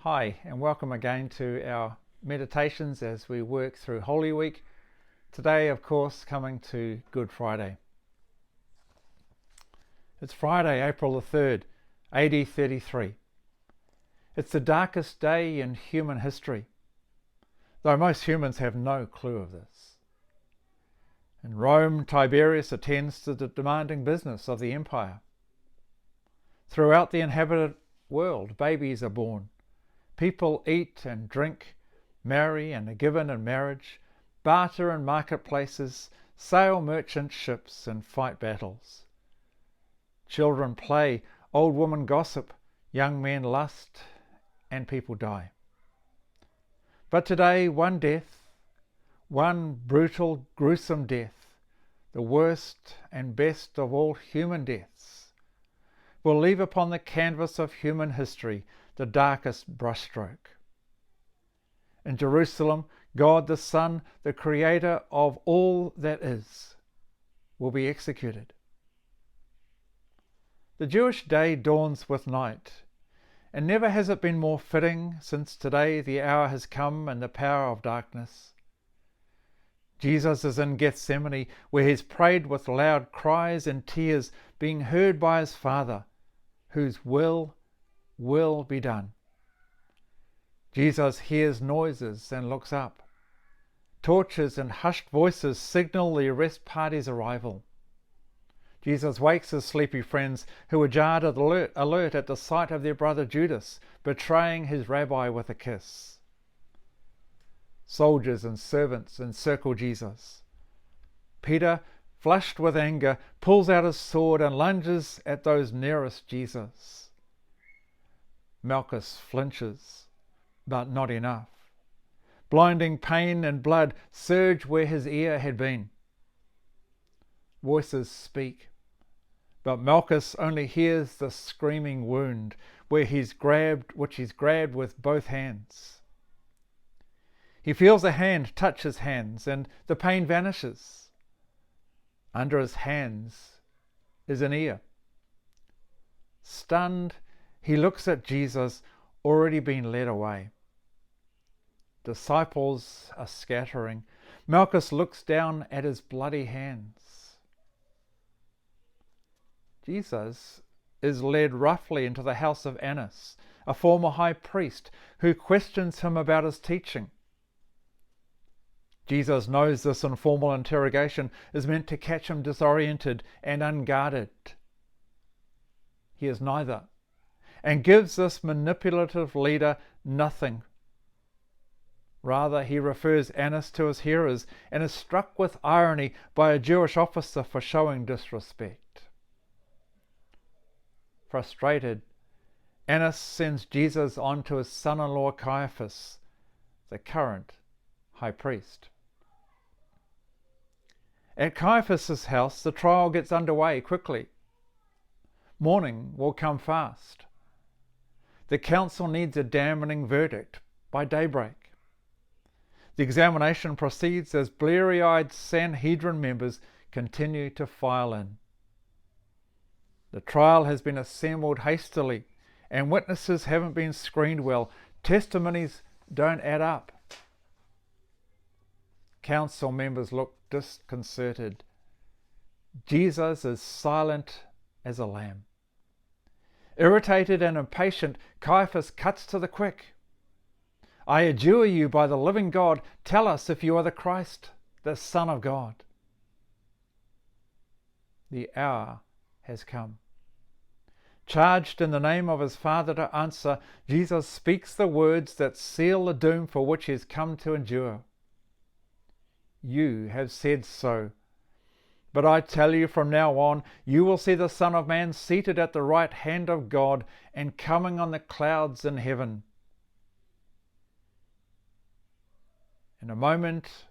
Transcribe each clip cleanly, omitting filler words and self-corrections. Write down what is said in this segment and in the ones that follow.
Hi, and welcome again to our meditations as we work through Holy Week. Today, of course, coming to Good Friday. It's Friday, April the 3rd, AD 33. It's the darkest day in human history, though most humans have no clue of this. In Rome, Tiberius attends to the demanding business of the empire. Throughout the inhabited world, babies are born. People eat and drink, marry and are given in marriage, barter in marketplaces, sail merchant ships and fight battles. Children play, old women gossip, young men lust, and people die. But today, one death, one brutal, gruesome death, the worst and best of all human deaths, will leave upon the canvas of human history the darkest brushstroke. In Jerusalem, God the Son, the creator of all that is, will be executed. The Jewish day dawns with night, and never has it been more fitting since today the hour has come and the power of darkness. Jesus is in Gethsemane, where he's prayed with loud cries and tears, being heard by his Father, whose will be done. Jesus hears noises and looks up. Torches and hushed voices signal the arrest party's arrival. Jesus wakes his sleepy friends, who are jarred alert at the sight of their brother Judas betraying his rabbi with a kiss. Soldiers and servants encircle Jesus. Peter, flushed with anger, pulls out his sword and lunges at those nearest Jesus. Malchus flinches, but not enough. Blinding pain and blood surge where his ear had been. Voices speak, but Malchus only hears the screaming wound which he's grabbed with both hands. He feels a hand touch his hands, and the pain vanishes. Under his hands is an ear. Stunned, he looks at Jesus, already been led away. Disciples are scattering. Malchus looks down at his bloody hands. Jesus is led roughly into the house of Annas, a former high priest, who questions him about his teaching. Jesus knows this informal interrogation is meant to catch him disoriented and unguarded. He is neither, and gives this manipulative leader nothing. Rather, he refers Annas to his hearers and is struck with irony by a Jewish officer for showing disrespect. Frustrated, Annas sends Jesus on to his son-in-law Caiaphas, the current high priest. At Caiaphas' house, the trial gets underway quickly. Morning will come fast. The council needs a damning verdict by daybreak. The examination proceeds as bleary-eyed Sanhedrin members continue to file in. The trial has been assembled hastily, and witnesses haven't been screened well. Testimonies don't add up. Council members look disconcerted. Jesus is silent as a lamb. Irritated and impatient, Caiaphas cuts to the quick. "I adjure you by the living God, tell us if you are the Christ, the Son of God." The hour has come. Charged in the name of his Father to answer, Jesus speaks the words that seal the doom for which he has come to endure. "You have said so. But I tell you, from now on, you will see the Son of Man seated at the right hand of God and coming on the clouds in heaven." In a moment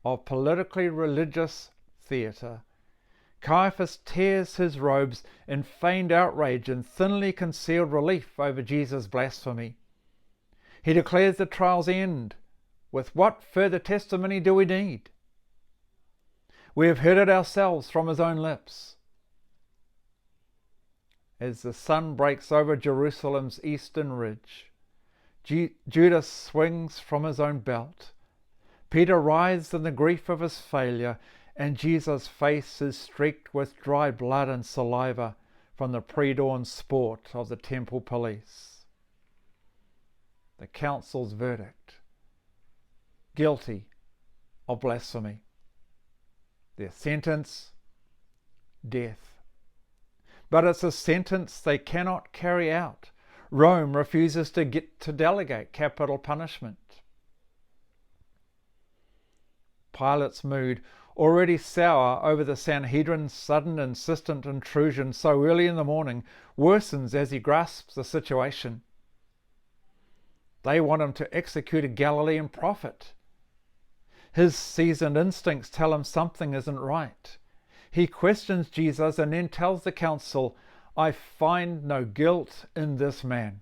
of politically religious theatre, Caiaphas tears his robes in feigned outrage and thinly concealed relief over Jesus' blasphemy. He declares the trial's end. With what further testimony do we need? We have heard it ourselves from his own lips. As the sun breaks over Jerusalem's eastern ridge, Judas swings from his own belt. Peter writhes in the grief of his failure, and Jesus' face is streaked with dry blood and saliva from the pre-dawn sport of the temple police. The council's verdict: guilty of blasphemy. Their sentence: death. But it's a sentence they cannot carry out. Rome refuses to delegate capital punishment. Pilate's mood, already sour over the Sanhedrin's sudden insistent intrusion so early in the morning, worsens as he grasps the situation. They want him to execute a Galilean prophet. His seasoned instincts tell him something isn't right. He questions Jesus and then tells the council, "I find no guilt in this man."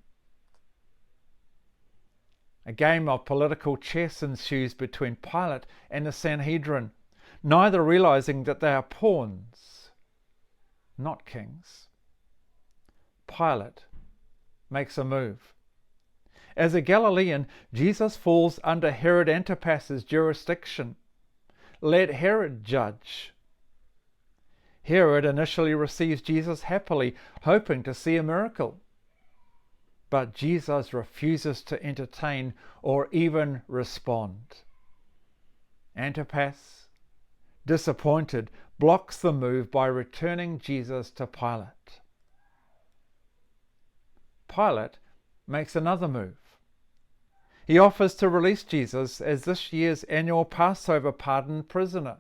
A game of political chess ensues between Pilate and the Sanhedrin, neither realizing that they are pawns, not kings. Pilate makes a move. As a Galilean, Jesus falls under Herod Antipas's jurisdiction. Let Herod judge. Herod initially receives Jesus happily, hoping to see a miracle. But Jesus refuses to entertain or even respond. Antipas, disappointed, blocks the move by returning Jesus to Pilate. Pilate makes another move. He offers to release Jesus as this year's annual Passover pardoned prisoner.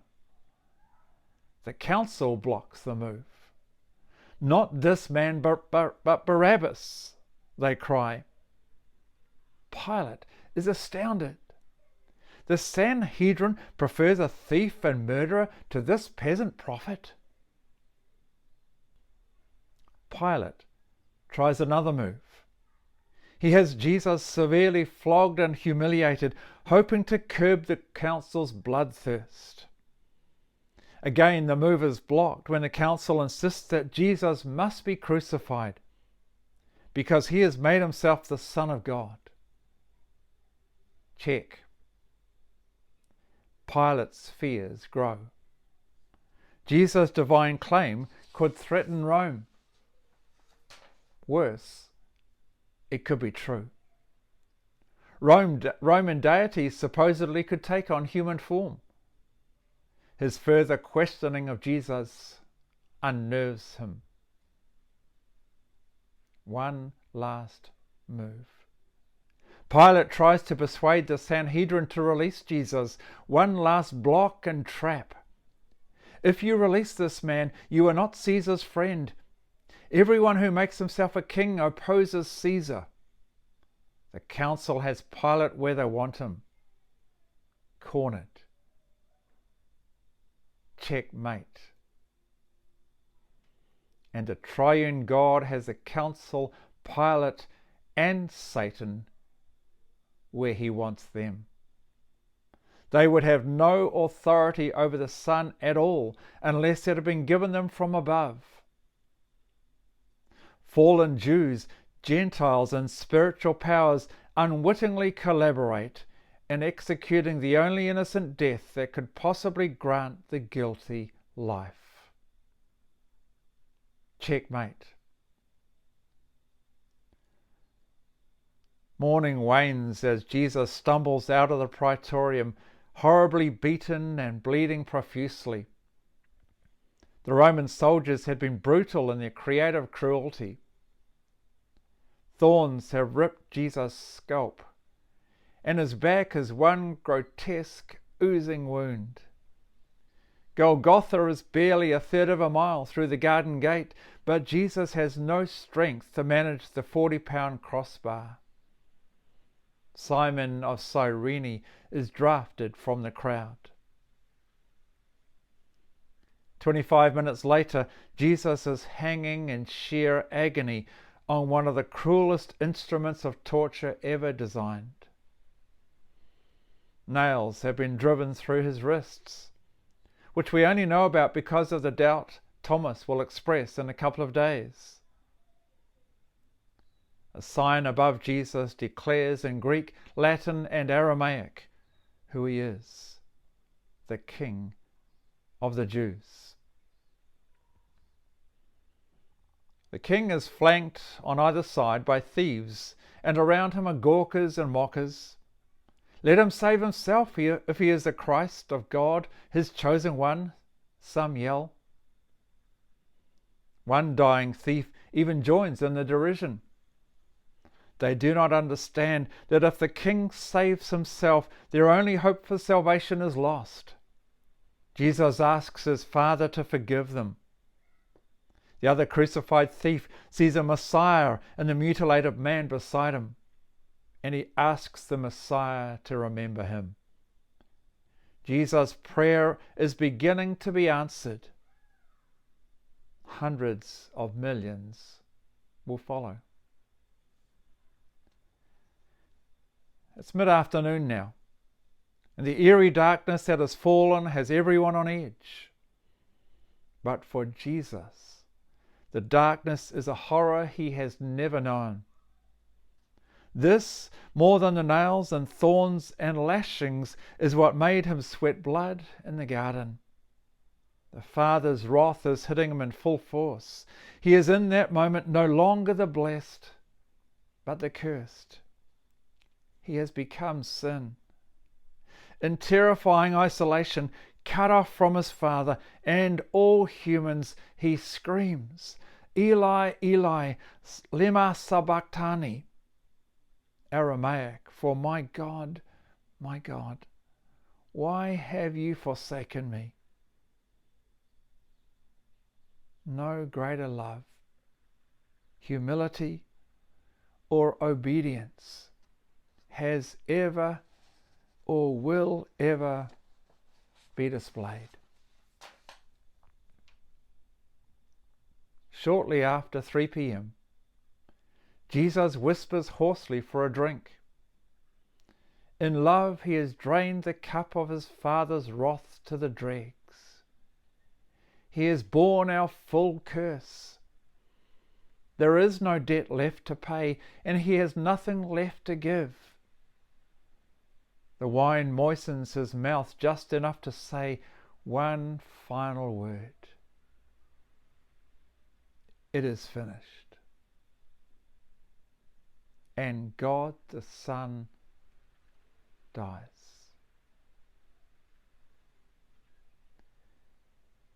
The council blocks the move. "Not this man, but Barabbas," they cry. Pilate is astounded. The Sanhedrin prefers a thief and murderer to this peasant prophet. Pilate tries another move. He has Jesus severely flogged and humiliated, hoping to curb the council's bloodthirst. Again, the move is blocked when the council insists that Jesus must be crucified because he has made himself the Son of God. Check. Pilate's fears grow. Jesus' divine claim could threaten Rome. Worse, it could be true. Roman deities supposedly could take on human form. His further questioning of Jesus unnerves him. One last move. Pilate tries to persuade the Sanhedrin to release Jesus. One last block and trap. If you release this man, you are not Caesar's friend. Everyone who makes himself a king opposes Caesar. The council has Pilate where they want him. Cornered. Checkmate. And the triune God has the council, Pilate, and Satan where he wants them. They would have no authority over the Son at all unless it had been given them from above. Fallen Jews, Gentiles, and spiritual powers unwittingly collaborate in executing the only innocent death that could possibly grant the guilty life. Checkmate. Morning wanes as Jesus stumbles out of the praetorium, horribly beaten and bleeding profusely. The Roman soldiers had been brutal in their creative cruelty. Thorns have ripped Jesus' scalp, and his back is one grotesque, oozing wound. Golgotha is barely a third of a mile through the garden gate, but Jesus has no strength to manage the 40-pound crossbar. Simon of Cyrene is drafted from the crowd. 25 minutes later, Jesus is hanging in sheer agony on one of the cruelest instruments of torture ever designed. Nails have been driven through his wrists, which we only know about because of the doubt Thomas will express in a couple of days. A sign above Jesus declares in Greek, Latin, and Aramaic who he is, the King of the Jews. The king is flanked on either side by thieves, and around him are gawkers and mockers. Let him save himself if he is the Christ of God, his chosen one, some yell. One dying thief even joins in the derision. They do not understand that if the king saves himself, their only hope for salvation is lost. Jesus asks his Father to forgive them. The other crucified thief sees a Messiah and the mutilated man beside him, and he asks the Messiah to remember him. Jesus' prayer is beginning to be answered. Hundreds of millions will follow. It's mid-afternoon now, and the eerie darkness that has fallen has everyone on edge. But for Jesus, the darkness is a horror he has never known. This, more than the nails and thorns and lashings, is what made him sweat blood in the garden. The Father's wrath is hitting him in full force. He is in that moment no longer the blessed, but the cursed. He has become sin. In terrifying isolation, cut off from his Father and all humans, he screams, Eli, Eli, lema sabachthani. Aramaic, for my God, why have you forsaken me? No greater love, humility, or obedience has ever or will ever be displayed. Shortly after 3 p.m., Jesus whispers hoarsely for a drink. In love, he has drained the cup of his Father's wrath to the dregs. He has borne our full curse. There is no debt left to pay, and he has nothing left to give. The wine moistens his mouth just enough to say one final word. It is finished. And God the Son dies.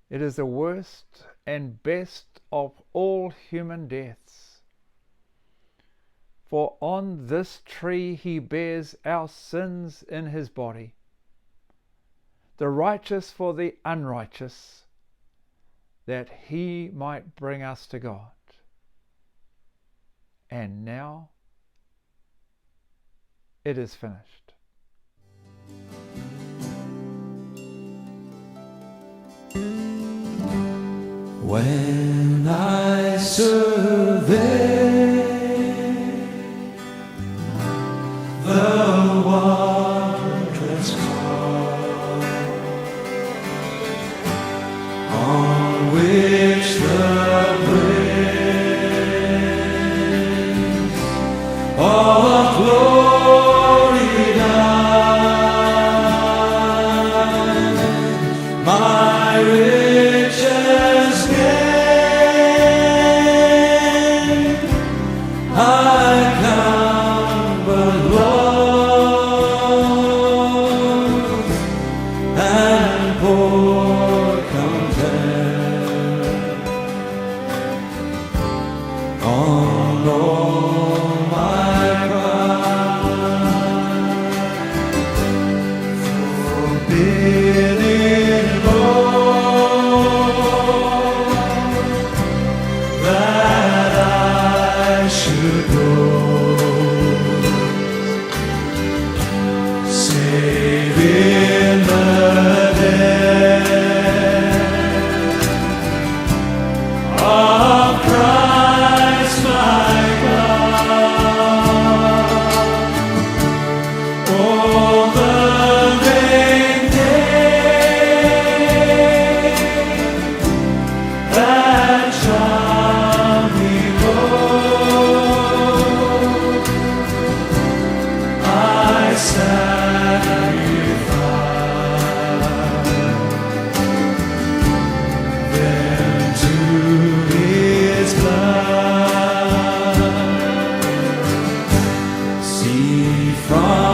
It is the worst and best of all human deaths. For on this tree he bears our sins in his body, the righteous for the unrighteous, that he might bring us to God. And now it is finished. When I survey the wondrous cross on which the praise of glory died, my riches gain, I count but loss sacrifice, then to His blood, see from